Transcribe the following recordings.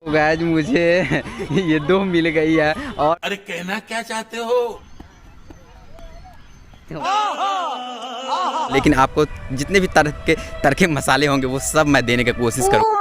Guys मुझे ये दो मिल गई है और अरे कहना क्या चाहते हो? लेकिन आपको जितने भी तरह के मसाले होंगे वो सब मैं देने की कोशिश करूँ।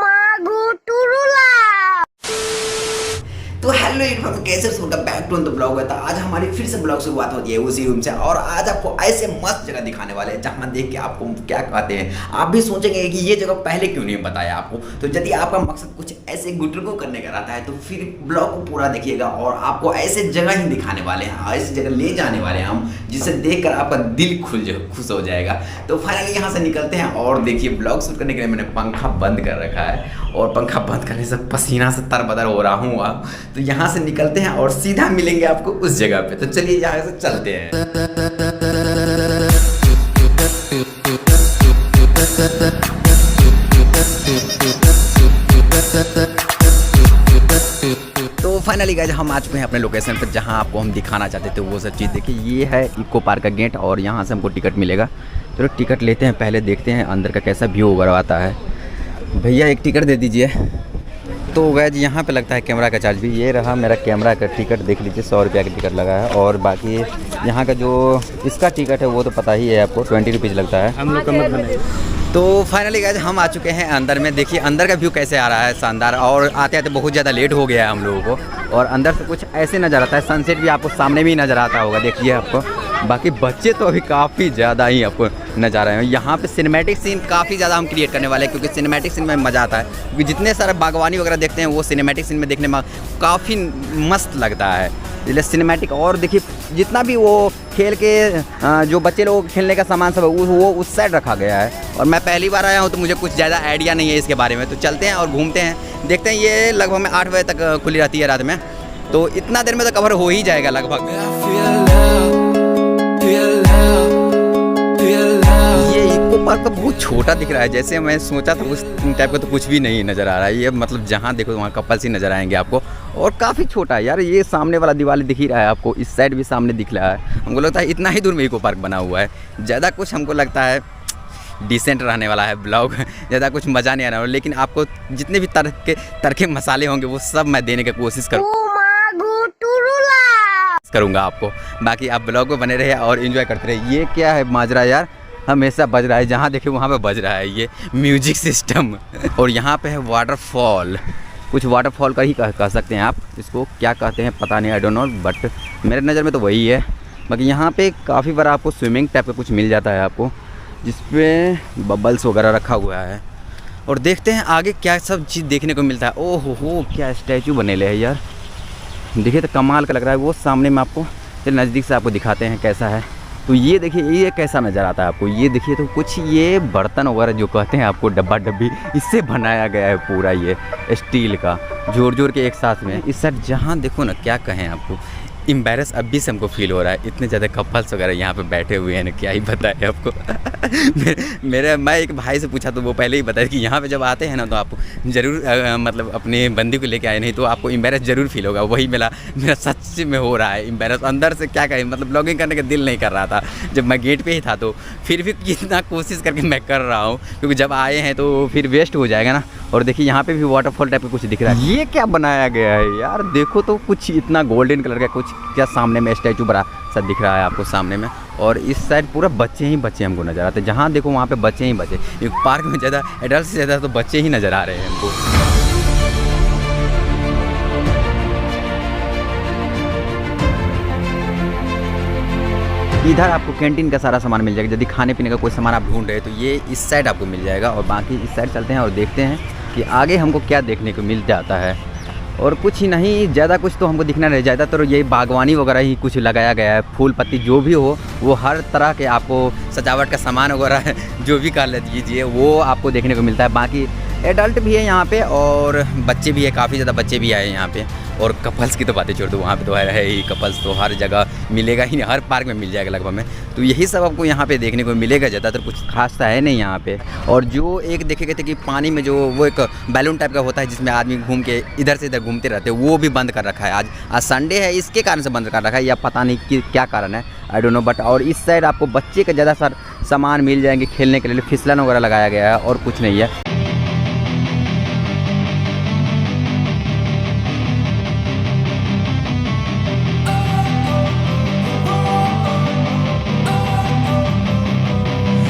तो हेलो एवरीवन, कैसे welcome back to the blog. था आज हमारी फिर से ब्लॉग शुरुआत होती है उसी रूम से और आज आपको ऐसे मस्त जगह दिखाने वाले हैं जहां देख के आपको क्या कहते हैं, आप भी सोचेंगे कि ये जगह पहले क्यों नहीं बताया आपको। तो यदि आपका मकसद कुछ ऐसे गुटरगो करने का रहता है तो फिर ब्लॉग को पूरा देखिएगा और आपको ऐसे जगह ही दिखाने वाले हैं, ऐसी जगह ले जाने वाले हैं हम जिसे देखकर आपका दिल खुश हो जाएगा। तो फाइनली यहाँ से निकलते हैं और देखिए ब्लॉग शूट करने के लिए मैंने पंखा बंद कर रखा है और पंखा बंद करने से पसीना से तरबतर हो रहा हूँ अब। तो यहाँ से निकलते हैं और सीधा मिलेंगे आपको उस जगह पे। तो चलिए यहाँ से चलते हैं। तो फाइनली गाइस हम आ चुके हैं अपने लोकेशन पर जहाँ आपको हम दिखाना चाहते थे वो सब चीज़। देखिए ये है इको पार्क का गेट और यहाँ से हमको टिकट मिलेगा। चलो टिकट लेते हैं, पहले देखते हैं अंदर का कैसा व्यू वगैरह आता है। भैया एक टिकट दे दीजिए। तो गाइस यहाँ पे लगता है कैमरा का चार्ज भी। ये रहा मेरा कैमरा का टिकट, देख लीजिए 100 रुपये का टिकट लगा है। और बाकी यहाँ का जो इसका टिकट है वो तो पता ही है आपको, 20 रुपीज़ लगता है। हम लोग का मत बनाइए। तो फाइनली गाइस हम आ चुके हैं अंदर में। देखिए अंदर का व्यू कैसे आ रहा है, शानदार। और आते आते बहुत ज़्यादा लेट हो गया है हम लोगों को और अंदर से कुछ ऐसे नज़र आता है। सनसेट भी आपको सामने में ही नज़र आता होगा, देखिए आपको। बाकी बच्चे तो अभी काफ़ी ज़्यादा ही आपको नज़र आ रहे हैं। यहाँ पे सिनेमैटिक सीन काफ़ी ज़्यादा हम क्रिएट करने वाले हैं क्योंकि सिनेमैटिक सीन में मज़ा आता है। क्योंकि जितने सारे बागवानी वगैरह देखते हैं वो सिनेमैटिक सीन में देखने में काफ़ी मस्त लगता है, इसलिए सिनेमैटिक। और देखिए जितना भी वो खेल के जो बच्चे लोग खेलने का सामान सब है वो उस साइड रखा गया है। और मैं पहली बार आया हूँ तो मुझे कुछ ज़्यादा आइडिया नहीं है इसके बारे में। तो चलते हैं और घूमते हैं, देखते हैं। ये लगभग में 8 बजे तक खुली रहती है रात में, तो इतना देर में तो कवर हो ही जाएगा लगभग। ये इको पार्क तो बहुत छोटा दिख रहा है, जैसे मैं सोचा था उस टाइप का तो कुछ भी नहीं नज़र आ रहा है। ये मतलब जहाँ देखो वहाँ कपल्स ही नज़र आएंगे आपको और काफ़ी छोटा है यार। ये सामने वाला दीवार दिख ही रहा है आपको, इस साइड भी सामने दिख रहा है। हमको लगता है इतना ही दूर में इको पार्क बना हुआ है। ज़्यादा कुछ हमको लगता है डिसेंट रहने वाला है ब्लॉग, ज़्यादा कुछ मज़ा नहीं आने वाला। लेकिन आपको जितने भी तरह के मसाले होंगे वो सब मैं देने की कोशिश करूँगा आपको। बाकी आप ब्लॉग में बने रहे और एंजॉय करते रहे। ये क्या है माजरा यार, हमेशा बज रहा है, जहाँ देखे वहाँ पे बज रहा है ये म्यूजिक सिस्टम। और यहाँ पे है वाटरफॉल, कुछ वाटरफॉल का ही कह सकते हैं आप इसको, क्या कहते हैं पता नहीं, आई डोंट नो, बट मेरे नज़र में तो वही है। बाकी यहाँ पे काफ़ी बार आपको स्विमिंग टाइप का कुछ मिल जाता है आपको, जिसपे बबल्स वगैरह रखा हुआ है। और देखते हैं आगे क्या सब चीज़ देखने को मिलता है। ओह हो क्या स्टैचू बने ले है यार, देखिए तो कमाल का लग रहा है। वो सामने में आपको नज़दीक से आपको दिखाते हैं कैसा है। तो ये देखिए ये कैसा नज़र आता है आपको। ये देखिए तो कुछ ये बर्तन वगैरह जो कहते हैं आपको डब्बा डब्बी, इससे बनाया गया है पूरा ये स्टील का, जोड़ जोड़ के एक साथ में। इस साइड जहाँ देखो ना, क्या कहें आपको, एम्बैरस अभी से हमको फील हो रहा है। इतने ज़्यादा कपल्स वगैरह यहाँ पे बैठे हुए हैं ना, क्या ही बताए आपको। मैं एक भाई से पूछा तो वो पहले ही बताया कि यहाँ पे जब आते हैं ना तो आप ज़रूर मतलब अपने बंदी को लेके आए, नहीं तो आपको एम्बैरस ज़रूर फील होगा। वही मेरा सच में हो रहा है एम्बैरस अंदर से। क्या कहें, मतलब ब्लॉगिंग करने का दिल नहीं कर रहा था जब मैं गेट पे ही था, तो फिर भी कितना कोशिश करके मैं कर रहा हूँ क्योंकि जब आए हैं तो फिर वेस्ट हो जाएगा ना। और देखिए यहाँ पे भी वाटरफॉल टाइप का कुछ दिख रहा है। ये क्या बनाया गया है यार, देखो तो कुछ इतना गोल्डन कलर का कुछ क्या सामने में स्टैचू बड़ा सा दिख रहा है आपको सामने में। और इस साइड पूरा बच्चे ही बच्चे हमको नज़र आते हैं, जहाँ देखो वहाँ पे बच्चे ही बच्चे। एक पार्क में ज़्यादा एडल्ट से ज़्यादा तो बच्चे ही नज़र आ रहे हैं हमको। इधर आपको कैंटीन का सारा सामान मिल जाएगा, यदि खाने पीने का कोई सामान आप ढूंढ रहे हैं तो ये इस साइड आपको मिल जाएगा। और बाकी इस साइड चलते हैं और देखते हैं कि आगे हमको क्या देखने को मिल जाता है। और कुछ ही नहीं, ज़्यादा कुछ तो हमको दिखना नहीं, ज़्यादातर यही बागवानी वगैरह ही कुछ लगाया गया है। फूल पत्ती जो भी हो वो हर तरह के आपको सजावट का सामान वगैरह जो भी कर लीजिए वो आपको देखने को मिलता है। बाकी एडल्ट भी है यहाँ पे और बच्चे भी है, काफ़ी ज़्यादा बच्चे भी आए यहाँ पे। और कपल्स की तो बातें छोड़ दो, वहाँ पे तो है ही, कपल्स तो हर जगह मिलेगा ही, हर पार्क में मिल जाएगा लगभग में। तो यही सब आपको यहाँ पे देखने को मिलेगा, ज़्यादातर कुछ खास है नहीं यहाँ पे। और जो एक देखे गए थे कि पानी में जो वो एक बैलून टाइप का होता है जिसमें आदमी घूम के इधर से इधर घूमते रहते हैं, वो भी बंद कर रखा है। आज संडे है, इसके कारण से बंद कर रखा है, या पता नहीं कि क्या कारण है, आई डोंट नो। बट और इस साइड आपको बच्चे का ज़्यादा सामान मिल जाएंगे खेलने के लिए, फिसलन वगैरह लगाया गया है और कुछ नहीं है।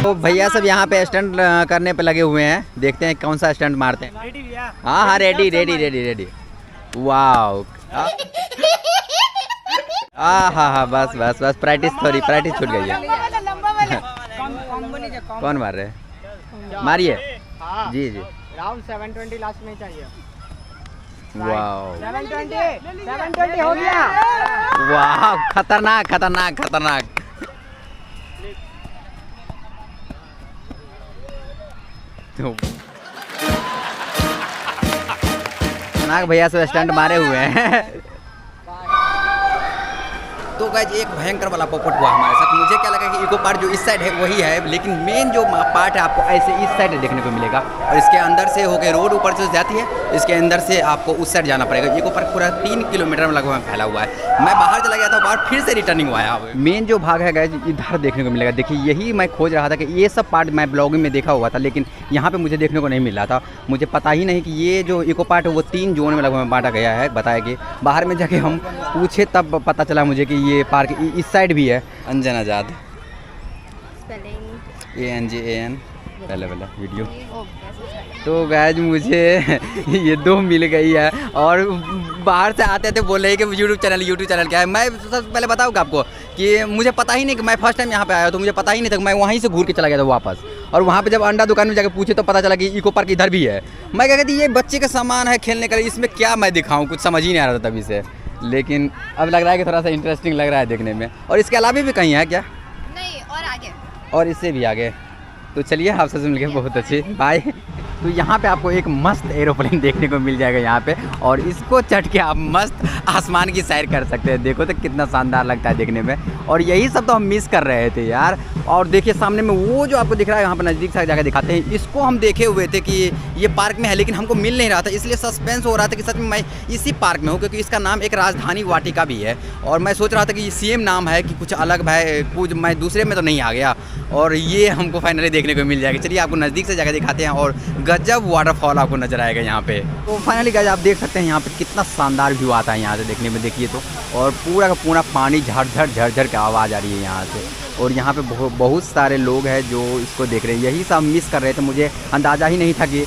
तो भैया सब यहाँ पे स्टंट करने पे लगे हुए हैं, देखते हैं कौन सा स्टंट मारते हैं। हाँ हाँ ready ready ready ready. Wow हाँ बस बस बस प्रैक्टिस थोड़ी प्रैक्टिस छूट गई है। कौन मार रहे हैं? मारिए जी जी। राउंड 720 लास्ट में चाहिए। वाओ 720 हो गया। वाह खतरनाक खतरनाक खतरनाक। खतरनाक भैया सब स्टंट मारे हुए हैं। तो गाइस एक भयंकर वाला पॉपट हुआ हमारे साथ। मुझे क्या लगा कि इको पार्क जो इस साइड है वही है, लेकिन मेन जो पार्ट है आपको ऐसे इस साइड देखने को मिलेगा और इसके अंदर से होकर रोड ऊपर से जाती है, इसके अंदर से आपको उस साइड जाना पड़ेगा। इको पार्क पूरा 3 किलोमीटर में लगभग फैला हुआ है। मैं बाहर चला गया था, बाहर फिर से रिटर्निंग हुआ है। मेन जो भाग है गाइस इधर देखने को मिलेगा। देखिए यही मैं खोज रहा था कि ये सब पार्ट मैं ब्लॉगिंग में देखा हुआ था, लेकिन यहाँ पर मुझे देखने को नहीं मिल रहा था। मुझे पता ही नहीं कि ये जो इको पार्क है वो 3 जोन में लगभग बांटा गया है। बताया कि बाहर में जाके हम पूछे तब पता चला मुझे कि ये पार्क इस साइड भी है। अंजन आजाद ANJAN पहले वीडियो। तो गाइस मुझे ये 2 मिल गई है और बाहर से आते थे बोल रहे कि यूट्यूब चैनल क्या है। मैं सबसे पहले बताऊँ आपको कि मुझे पता ही नहीं कि मैं फर्स्ट टाइम यहाँ पे आया तो मुझे पता ही नहीं था। मैं वहीं से घूर के चला गया था वापस, और वहाँ पे जब अंडा दुकान में जाकर पूछे तो पता चला कि इको पार्क इधर भी है। मैं क्या कहती ये बच्चे का सामान है खेलने का, इसमें क्या मैं दिखाऊँ, कुछ समझ ही नहीं आ रहा था तभी से। लेकिन अब लग रहा है कि थोड़ा सा इंटरेस्टिंग लग रहा है देखने में। और इसके अलावा भी कहीं है क्या? नहीं, और आगे, और इससे भी आगे। तो चलिए आपसे मिलकर बहुत अच्छी बाय। तो यहाँ पे आपको एक मस्त एरोप्लेन देखने को मिल जाएगा यहाँ पे, और इसको चढ़ के आप मस्त आसमान की सैर कर सकते हैं। देखो तो कितना शानदार लगता है देखने में, और यही सब तो हम मिस कर रहे थे यार। और देखिए सामने में वो जो आपको दिख रहा है, यहाँ पर नज़दीक से जाकर दिखाते हैं। इसको हम देखे हुए थे कि ये पार्क में है, लेकिन हमको मिल नहीं रहा था, इसलिए सस्पेंस हो रहा था कि सच में मैं इसी पार्क में हूँ, क्योंकि इसका नाम एक राजधानी वाटिका भी है। और मैं सोच रहा था कि ये सेम नाम है कि कुछ अलग भाई, कुछ मैं दूसरे में तो नहीं आ गया, और ये हमको फाइनली देखने को मिल जाएगा। चलिए आपको नज़दीक से जाकर दिखाते हैं, और गजब वाटरफॉल आपको नजर आएगा यहाँ पे। तो फाइनली गाइस आप देख सकते हैं यहाँ पे कितना शानदार व्यू आता है यहाँ से देखने में। देखिए तो, और पूरा का पूरा पानी झरझर झरझर की आवाज़ आ रही है यहाँ से, और यहाँ पे बहुत सारे लोग हैं जो इसको देख रहे हैं। यही सब मिस कर रहे थे, मुझे अंदाज़ा ही नहीं था कि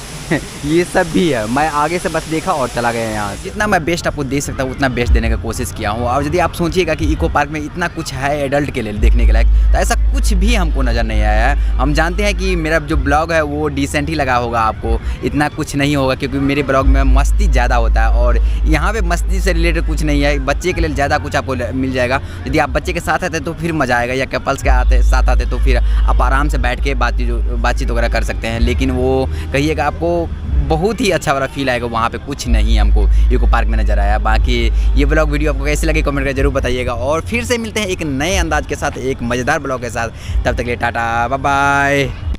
ये सब भी है। मैं आगे से बस देखा और चला गया यहाँ। जितना मैं बेस्ट आपको दे सकता हूँ उतना बेस्ट देने का कोशिश किया हूँ। और यदि आप सोचिएगा कि इको पार्क में इतना कुछ है एडल्ट के लिए देखने के लायक, तो ऐसा कुछ भी हमको नज़र नहीं आया है। हम जानते हैं कि मेरा जो ब्लॉग है वो डिसेंट ही लगा होगा आपको, इतना कुछ नहीं होगा, क्योंकि मेरे ब्लॉग में मस्ती ज़्यादा होता है, और यहाँ पे मस्ती से रिलेटेड कुछ नहीं है। बच्चे के लिए ज़्यादा कुछ आपको मिल जाएगा। यदि आप बच्चे के साथ आते तो फिर मज़ा आएगा, या कपल्स के साथ आते तो फिर आप आराम से बैठ के बातचीत वगैरह कर सकते हैं। लेकिन वो कहिएगा आपको बहुत ही अच्छा वाला फील आएगा, वहाँ पे कुछ नहीं हमको इको पार्क में नज़र आया। बाकी ये ब्लॉग वीडियो आपको कैसे लगे कमेंट करके जरूर बताइएगा, और फिर से मिलते हैं एक नए अंदाज के साथ, एक मज़ेदार ब्लॉग के साथ। तब तक के लिए टाटा बाय बाय।